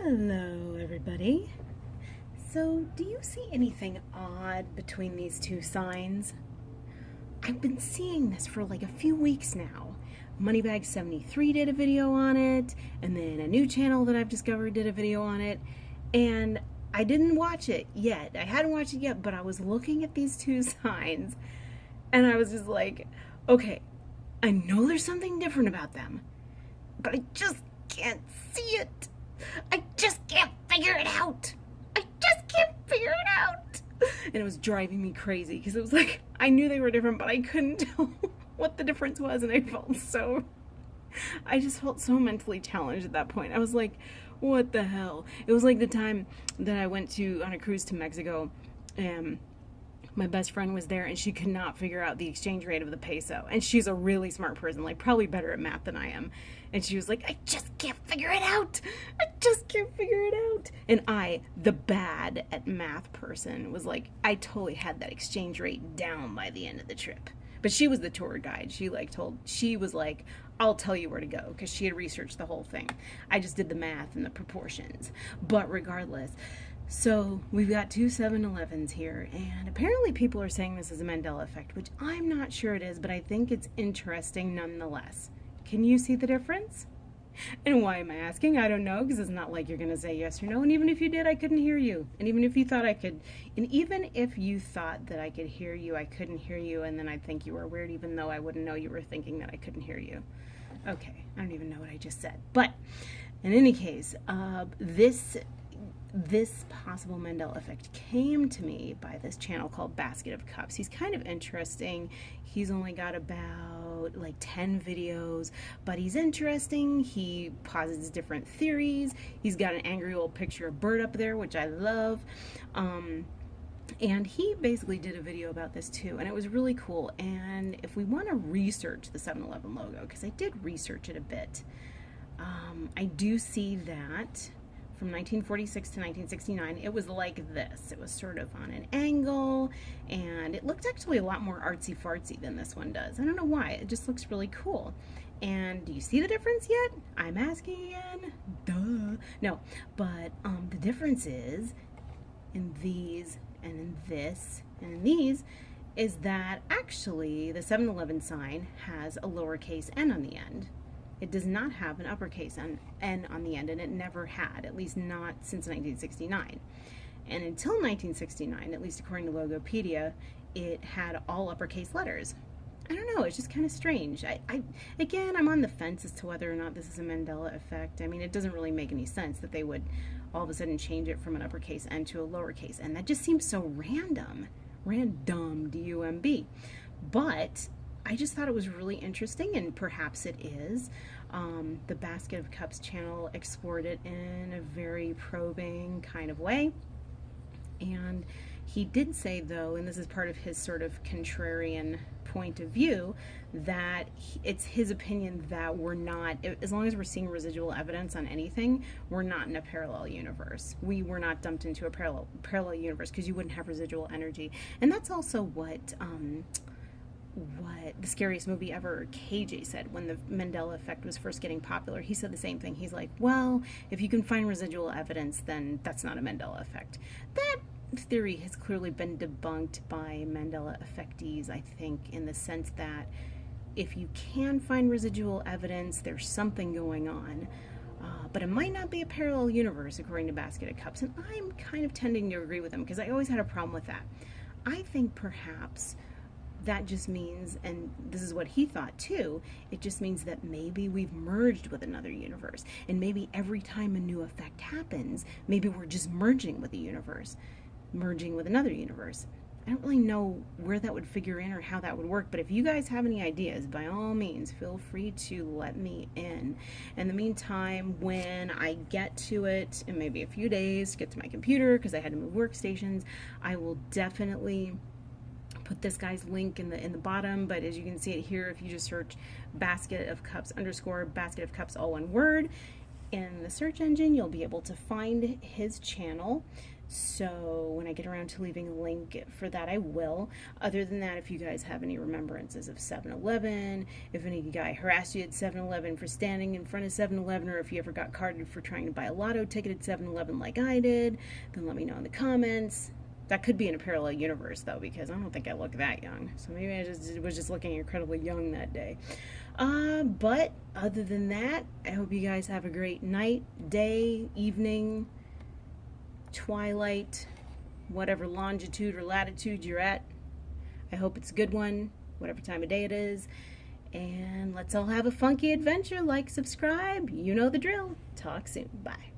Hello, everybody. So, do you see anything odd between these two signs? I've been seeing this for like a few weeks now. Moneybag73 did a video on it, and then a new channel that I've discovered did a video on it, and I didn't watch it yet. I hadn't watched it yet, but I was looking at these two signs, and I was just like, okay, I know there's something different about them, but I just can't see it. I just can't figure it out. I just can't figure it out. And it was driving me crazy because it was like, I knew they were different, but I couldn't tell what the difference was. And I just felt so mentally challenged at that point. I was like, what the hell? It was like the time that I went on a cruise to Mexico, and my best friend was there and she could not figure out the exchange rate of the peso. And she's a really smart person, like probably better at math than I am. And she was like, I just can't figure it out. I just can't figure it out. And I, the bad at math person, was like, I totally had that exchange rate down by the end of the trip. But she was the tour guide. She was like, I'll tell you where to go, because she had researched the whole thing. I just did the math and the proportions. But regardless, so we've got two 7-Elevens here, and apparently people are saying this is a Mandela effect, which I'm not sure it is, but I think it's interesting nonetheless. Can you see the difference? And why am I asking? I don't know, because it's not like you're going to say yes or no, and even if you did, I couldn't hear you. And even if you thought I could, and even if you thought that I could hear you, I couldn't hear you, and then I'd think you were weird, even though I wouldn't know you were thinking that I couldn't hear you. Okay, I don't even know what I just said. But in any case, this possible Mandela effect came to me by this channel called Basket of Cups. He's kind of interesting. He's only got about like 10 videos, but he's interesting. He posits different theories. He's got an angry old picture of bird up there, which I love. And he basically did a video about this too, and it was really cool. And if we want to research the 7-Eleven logo, because I did research it a bit, I do see that from 1946 to 1969, it was like this. It was sort of on an angle, and it looked actually a lot more artsy-fartsy than this one does. I don't know why. It just looks really cool. And do you see the difference yet? I'm asking again. Duh. No, but the difference is in these and in this and in these is that actually the 7-Eleven sign has a lowercase n on the end. It does not have an uppercase N on the end, and it never had, at least not since 1969. And until 1969, at least according to Logopedia, it had all uppercase letters. I don't know, it's just kind of strange. Again, I'm on the fence as to whether or not this is a Mandela effect. I mean, it doesn't really make any sense that they would all of a sudden change it from an uppercase N to a lowercase N. That just seems so random. Random, D-U-M-B. But I just thought it was really interesting, and perhaps it is. The Basket of Cups channel explored it in a very probing kind of way. And he did say, though, and this is part of his sort of contrarian point of view, that it's his opinion that we're not, as long as we're seeing residual evidence on anything, we're not in a parallel universe. We were not dumped into a parallel universe, because you wouldn't have residual energy. And that's also what the scariest movie ever, KJ, said when the Mandela effect was first getting popular. He said the same thing. He's like, well, if you can find residual evidence, then that's not a Mandela effect. That theory has clearly been debunked by Mandela effectees, I think, in the sense that if you can find residual evidence, there's something going on. But it might not be a parallel universe, according to Basket of Cups. And I'm kind of tending to agree with him, because I always had a problem with that. I think perhaps that just means, and this is what he thought too, it just means that maybe we've merged with another universe. And maybe every time a new effect happens, maybe we're just merging with a universe, merging with another universe. I don't really know where that would figure in or how that would work, but if you guys have any ideas, by all means, feel free to let me in. In the meantime, when I get to it, in maybe a few days, to get to my computer, because I had to move workstations, I will definitely put this guy's link in the bottom. But as you can see it here, if you just search Basket of Cups _ Basket of Cups, all one word, in the search engine, you'll be able to find his channel. So when I get around to leaving a link for that, I will. Other than that, if you guys have any remembrances of 7-Eleven, if any guy harassed you at 7-Eleven for standing in front of 7-Eleven, or if you ever got carded for trying to buy a lotto ticket at 7-Eleven like I did, then let me know in the comments. That could be in a parallel universe, though, because I don't think I look that young. So maybe I was just looking incredibly young that day. But other than that, I hope you guys have a great night, day, evening, twilight, whatever longitude or latitude you're at. I hope it's a good one, whatever time of day it is. And let's all have a funky adventure. Like, subscribe. You know the drill. Talk soon. Bye.